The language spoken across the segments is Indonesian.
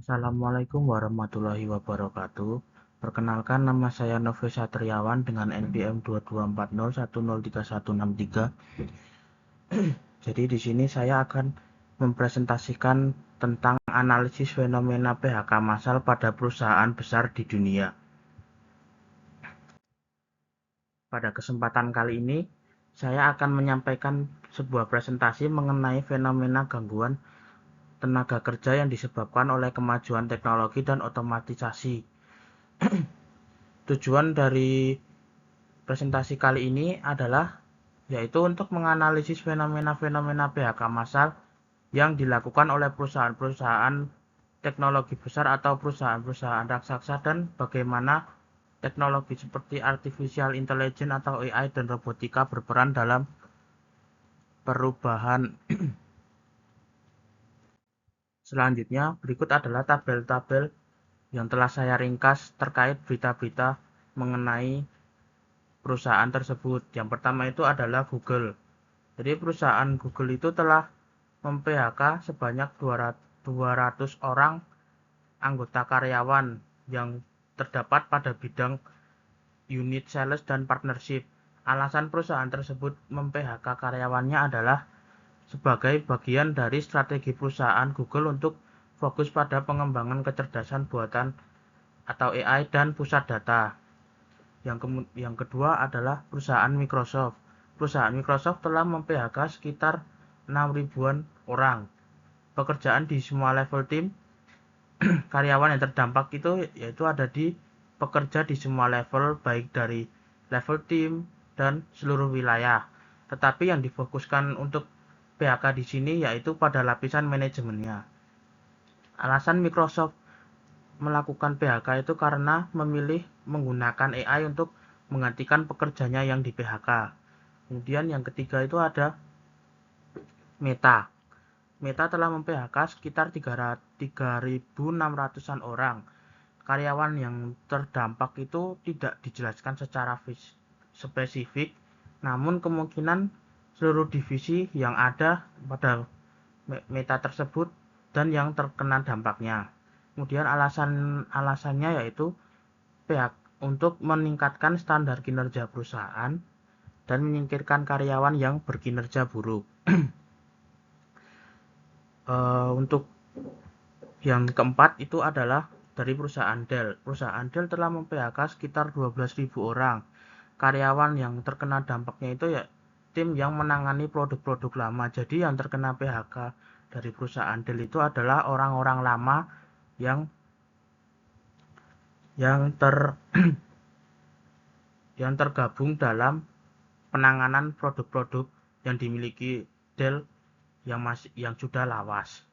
Assalamualaikum warahmatullahi wabarakatuh. Perkenalkan, nama saya Novi Satriawan dengan NPM 2240103163. Jadi di sini saya akan mempresentasikan tentang analisis fenomena PHK massal pada perusahaan besar di dunia. Pada kesempatan kali ini, saya akan menyampaikan sebuah presentasi mengenai fenomena gangguan tenaga kerja yang disebabkan oleh kemajuan teknologi dan otomatisasi. Tujuan dari presentasi kali ini adalah yaitu untuk menganalisis fenomena-fenomena PHK massal yang dilakukan oleh perusahaan-perusahaan teknologi besar atau perusahaan-perusahaan raksasa, dan bagaimana teknologi seperti artificial intelligence atau AI dan robotika berperan dalam perubahan. Selanjutnya, berikut adalah tabel-tabel yang telah saya ringkas terkait berita-berita mengenai perusahaan tersebut. Yang pertama itu adalah Google. Jadi perusahaan Google itu telah mem-PHK sebanyak 200 orang anggota karyawan yang terdapat pada bidang unit sales dan partnership. Alasan perusahaan tersebut mem-PHK karyawannya adalah sebagai bagian dari strategi perusahaan Google untuk fokus pada pengembangan kecerdasan buatan atau AI dan pusat data. Yang kedua adalah perusahaan Microsoft. Perusahaan Microsoft telah mem-PHK sekitar 6 ribuan orang. Pekerjaan di semua level tim, karyawan yang terdampak itu yaitu ada di pekerja di semua level, baik dari level tim dan seluruh wilayah. Tetapi yang difokuskan untuk PHK di sini yaitu pada lapisan manajemennya. Alasan Microsoft melakukan PHK itu karena memilih menggunakan AI untuk menggantikan pekerjanya yang di PHK. Kemudian yang ketiga itu ada Meta. Meta telah mem-PHK sekitar 3.600-an orang. Karyawan yang terdampak itu tidak dijelaskan secara spesifik, namun kemungkinan seluruh divisi yang ada pada Meta tersebut dan yang terkena dampaknya. Kemudian alasannya yaitu pihak untuk meningkatkan standar kinerja perusahaan dan menyingkirkan karyawan yang berkinerja buruk. Untuk yang keempat itu adalah dari perusahaan Dell. Perusahaan Dell telah mem-PHK sekitar 12.000 orang. Karyawan yang terkena dampaknya itu ya tim yang menangani produk-produk lama. Jadi yang terkena PHK dari perusahaan Dell itu adalah orang-orang lama yang tergabung dalam penanganan produk-produk yang dimiliki Dell yang sudah lawas.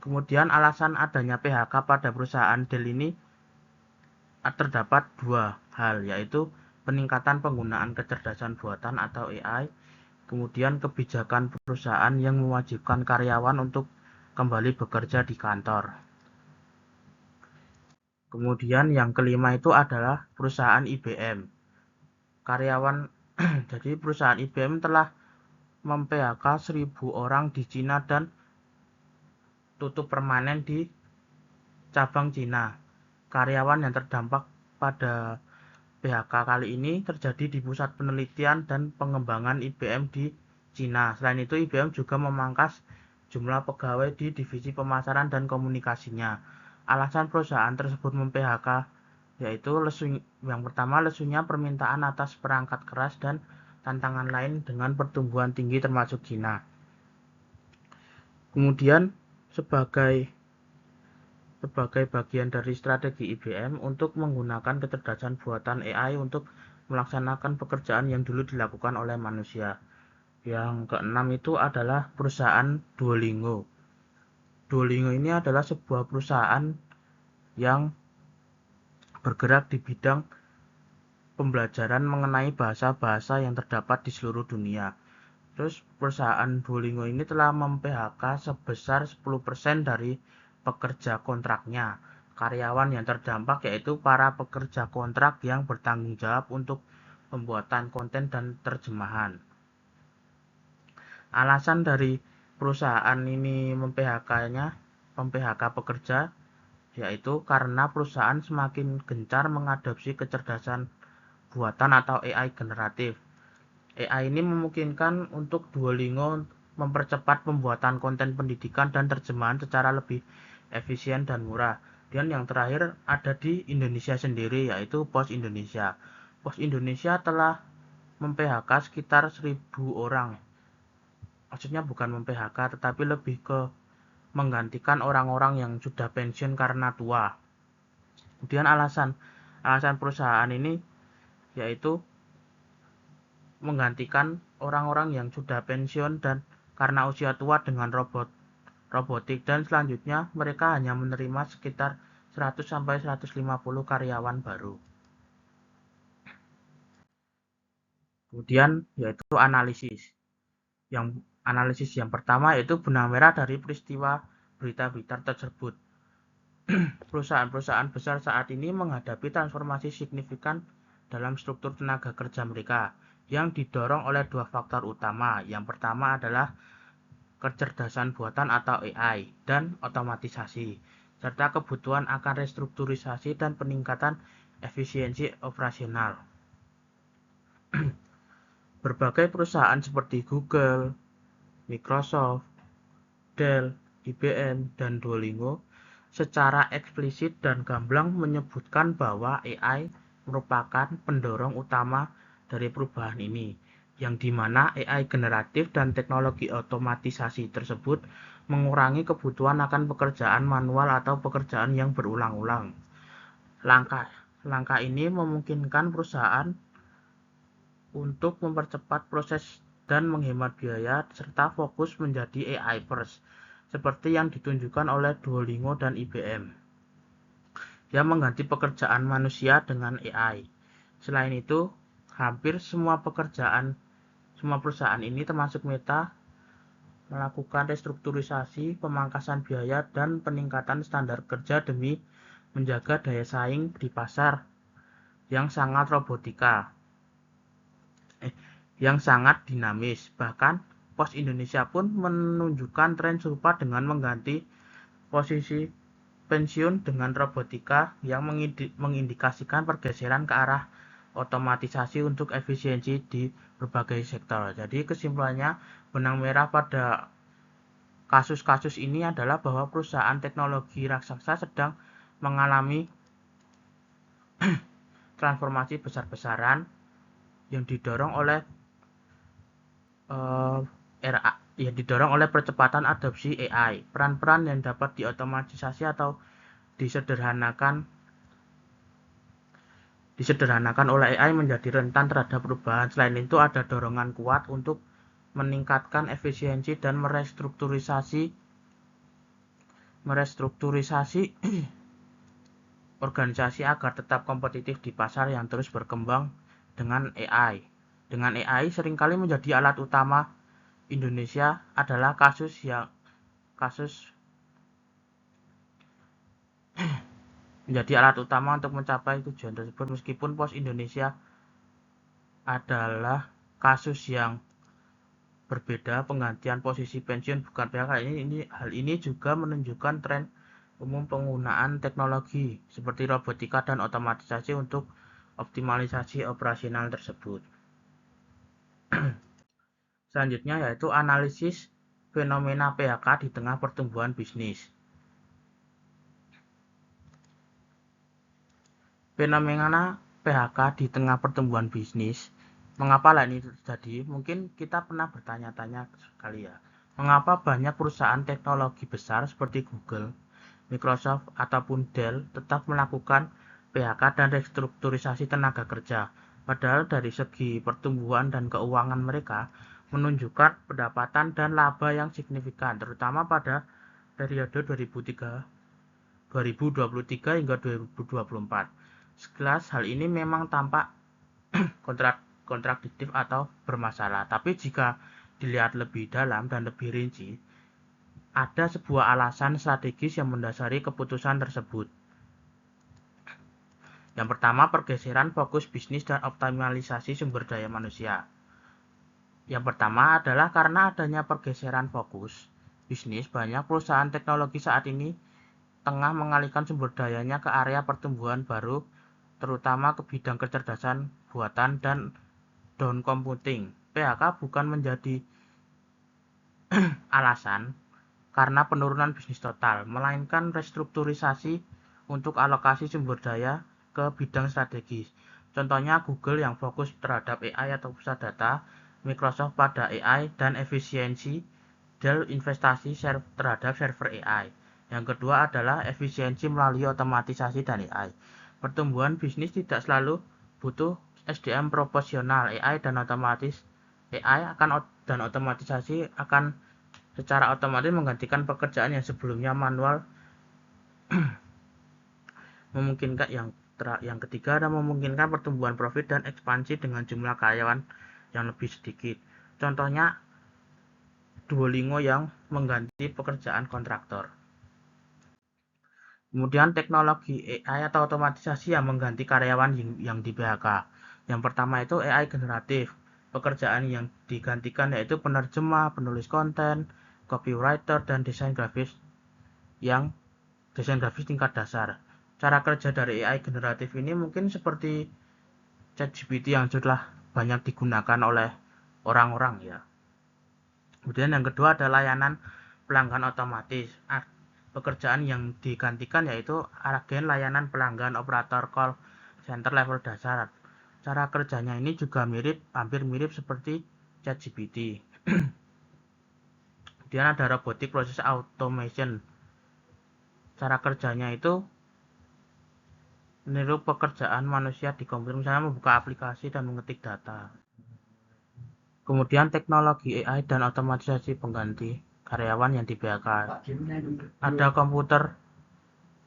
Kemudian alasan adanya PHK pada perusahaan Dell ini terdapat dua hal, yaitu peningkatan penggunaan kecerdasan buatan atau AI, kemudian kebijakan perusahaan yang mewajibkan karyawan untuk kembali bekerja di kantor. Kemudian yang kelima itu adalah perusahaan IBM. Karyawan jadi perusahaan IBM telah mem-PHK 1.000 orang di Cina dan tutup permanen di cabang Cina. Karyawan yang terdampak pada PHK kali ini terjadi di pusat penelitian dan pengembangan IBM di Cina. Selain itu, IBM juga memangkas jumlah pegawai di divisi pemasaran dan komunikasinya. Alasan perusahaan tersebut mem-PHK yaitu yang pertama, lesunya permintaan atas perangkat keras dan tantangan lain dengan pertumbuhan tinggi termasuk Cina. Kemudian sebagai bagian dari strategi IBM untuk menggunakan kecerdasan buatan AI untuk melaksanakan pekerjaan yang dulu dilakukan oleh manusia. Yang keenam itu adalah perusahaan Duolingo. Duolingo ini adalah sebuah perusahaan yang bergerak di bidang pembelajaran mengenai bahasa-bahasa yang terdapat di seluruh dunia. Terus perusahaan Duolingo ini telah mem-PHK sebesar 10% dari pekerja kontraknya. Karyawan yang terdampak yaitu para pekerja kontrak yang bertanggung jawab untuk pembuatan konten dan terjemahan. Alasan dari perusahaan ini mem-PHK pekerja, yaitu karena perusahaan semakin gencar mengadopsi kecerdasan buatan atau AI generatif. AI ini memungkinkan untuk Duolingo mempercepat pembuatan konten pendidikan dan terjemahan secara lebih efisien dan murah. Dan yang terakhir ada di Indonesia sendiri, yaitu Pos Indonesia. Pos Indonesia telah mem-PHK sekitar 1.000 orang. Maksudnya bukan mem-PHK, tetapi lebih ke menggantikan orang-orang yang sudah pensiun karena tua. Kemudian alasan perusahaan ini yaitu menggantikan orang-orang yang sudah pensiun dan karena usia tua dengan robotik, dan selanjutnya mereka hanya menerima sekitar 100 sampai 150 karyawan baru. Kemudian yaitu analisis. Analisis yang pertama yaitu benang merah dari peristiwa berita-berita tersebut. Perusahaan-perusahaan besar saat ini menghadapi transformasi signifikan dalam struktur tenaga kerja mereka yang didorong oleh dua faktor utama. Yang pertama adalah kecerdasan buatan atau AI dan otomatisasi, serta kebutuhan akan restrukturisasi dan peningkatan efisiensi operasional. Berbagai perusahaan seperti Google, Microsoft, Dell, IBM, dan Duolingo secara eksplisit dan gamblang menyebutkan bahwa AI merupakan pendorong utama dari perubahan ini, yang dimana AI generatif dan teknologi otomatisasi tersebut mengurangi kebutuhan akan pekerjaan manual atau pekerjaan yang berulang-ulang. Langkah ini memungkinkan perusahaan untuk mempercepat proses dan menghemat biaya serta fokus menjadi AI first, seperti yang ditunjukkan oleh Duolingo dan IBM, yang mengganti pekerjaan manusia dengan AI. Selain itu, hampir semua perusahaan ini termasuk Meta melakukan restrukturisasi, pemangkasan biaya, dan peningkatan standar kerja demi menjaga daya saing di pasar yang sangat dinamis. Bahkan Pos Indonesia pun menunjukkan tren serupa dengan mengganti posisi pensiun dengan robotika yang mengindikasikan pergeseran ke arah otomatisasi untuk efisiensi di berbagai sektor. Jadi kesimpulannya, benang merah pada kasus-kasus ini adalah bahwa perusahaan teknologi raksasa sedang mengalami transformasi besar-besaran yang didorong oleh percepatan adopsi AI. Peran-peran yang dapat diotomatisasi atau disederhanakan oleh AI menjadi rentan terhadap perubahan. Selain itu, ada dorongan kuat untuk meningkatkan efisiensi dan merestrukturisasi organisasi agar tetap kompetitif di pasar yang terus berkembang dengan AI. Dengan AI seringkali menjadi alat utama Indonesia adalah menjadi alat utama untuk mencapai tujuan tersebut. Meskipun Pos Indonesia adalah kasus yang berbeda, penggantian posisi pensiun bukan PHK, hal ini juga menunjukkan tren umum penggunaan teknologi seperti robotika dan otomatisasi untuk optimalisasi operasional tersebut. Selanjutnya yaitu analisis fenomena PHK di tengah pertumbuhan bisnis. Fenomena PHK di tengah pertumbuhan bisnis. Mengapa ini terjadi? Mungkin kita pernah bertanya-tanya sekali ya. Mengapa banyak perusahaan teknologi besar seperti Google, Microsoft, ataupun Dell tetap melakukan PHK dan restrukturisasi tenaga kerja? Padahal dari segi pertumbuhan dan keuangan mereka menunjukkan pendapatan dan laba yang signifikan, terutama pada periode 2023 hingga 2024. Sekilas hal ini memang tampak kontradiktif atau bermasalah, tapi jika dilihat lebih dalam dan lebih rinci, ada sebuah alasan strategis yang mendasari keputusan tersebut. Yang pertama, pergeseran fokus bisnis dan optimalisasi sumber daya manusia. Yang pertama adalah karena adanya pergeseran fokus bisnis, banyak perusahaan teknologi saat ini tengah mengalihkan sumber dayanya ke area pertumbuhan baru, terutama ke bidang kecerdasan buatan dan down computing. PHK bukan menjadi alasan karena penurunan bisnis total, melainkan restrukturisasi untuk alokasi sumber daya ke bidang strategis. Contohnya Google yang fokus terhadap AI atau pusat data, Microsoft pada AI dan efisiensi, Dell investasi terhadap server AI. Yang kedua adalah efisiensi melalui otomatisasi dan AI. Pertumbuhan bisnis tidak selalu butuh SDM proporsional. AI dan otomatisasi akan secara otomatis menggantikan pekerjaan yang sebelumnya manual. Memungkinkan yang ketiga adalah memungkinkan pertumbuhan profit dan ekspansi dengan jumlah karyawan yang lebih sedikit. Contohnya Duolingo yang mengganti pekerjaan kontraktor. Kemudian teknologi AI atau otomatisasi yang mengganti karyawan yang di PHK. Yang pertama itu AI generatif. Pekerjaan yang digantikan yaitu penerjemah, penulis konten, copywriter, dan desain grafis tingkat dasar. Cara kerja dari AI generatif ini mungkin seperti ChatGPT yang sudah banyak digunakan oleh orang-orang ya. Kemudian yang kedua adalah layanan pelanggan otomatis. Pekerjaan yang digantikan yaitu agen layanan pelanggan operator call center level dasar. Cara kerjanya ini juga hampir mirip seperti ChatGPT. Kemudian ada robotic process automation. Cara kerjanya itu meniru pekerjaan manusia di komputer, misalnya membuka aplikasi dan mengetik data. Kemudian teknologi AI dan otomatisasi pengganti karyawan yang di PHK. Ada komputer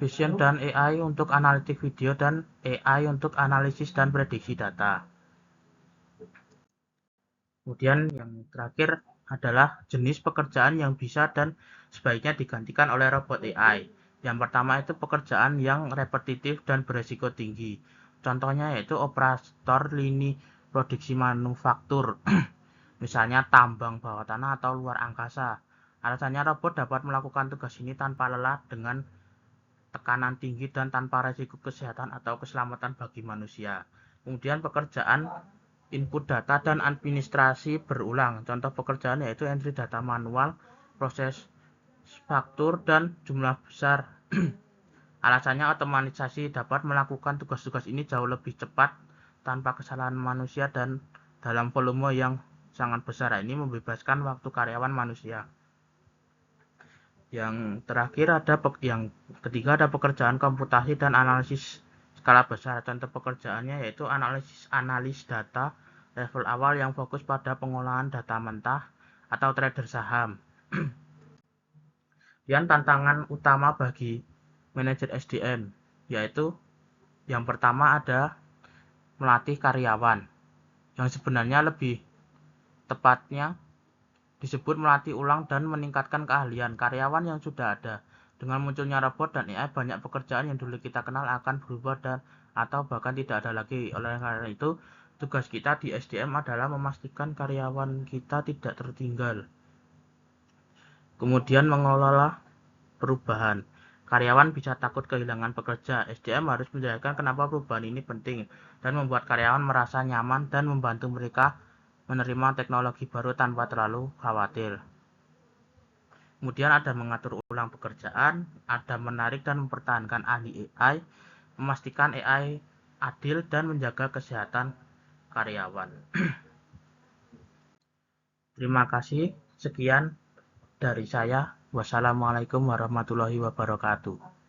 vision dan AI untuk analitik video dan AI untuk analisis dan prediksi data. Kemudian yang terakhir adalah jenis pekerjaan yang bisa dan sebaiknya digantikan oleh robot AI. Yang pertama itu pekerjaan yang repetitif dan beresiko tinggi. Contohnya yaitu operator lini produksi manufaktur, misalnya tambang bawah tanah atau luar angkasa. Alasannya robot dapat melakukan tugas ini tanpa lelah dengan tekanan tinggi dan tanpa risiko kesehatan atau keselamatan bagi manusia. Kemudian pekerjaan input data dan administrasi berulang. Contoh pekerjaan yaitu entry data manual, proses faktur, dan jumlah besar. Alasannya otomatisasi dapat melakukan tugas-tugas ini jauh lebih cepat tanpa kesalahan manusia dan dalam volume yang sangat besar. Ini membebaskan waktu karyawan manusia. Yang ketiga ada pekerjaan komputasi dan analisis skala besar. Contoh pekerjaannya yaitu analis data level awal yang fokus pada pengolahan data mentah atau trader saham. Dan tantangan utama bagi manajer SDM yaitu yang pertama ada melatih karyawan, yang sebenarnya lebih tepatnya disebut melatih ulang dan meningkatkan keahlian karyawan yang sudah ada. Dengan munculnya robot dan AI, banyak pekerjaan yang dulu kita kenal akan berubah atau bahkan tidak ada lagi. Oleh karena itu, tugas kita di SDM adalah memastikan karyawan kita tidak tertinggal. Kemudian mengelola perubahan. Karyawan bisa takut kehilangan pekerja. SDM harus menjelaskan kenapa perubahan ini penting dan membuat karyawan merasa nyaman dan membantu mereka menerima teknologi baru tanpa terlalu khawatir. Kemudian ada mengatur ulang pekerjaan, ada menarik dan mempertahankan ahli AI, memastikan AI adil dan menjaga kesehatan karyawan. Terima kasih, sekian dari saya. Wassalamualaikum warahmatullahi wabarakatuh.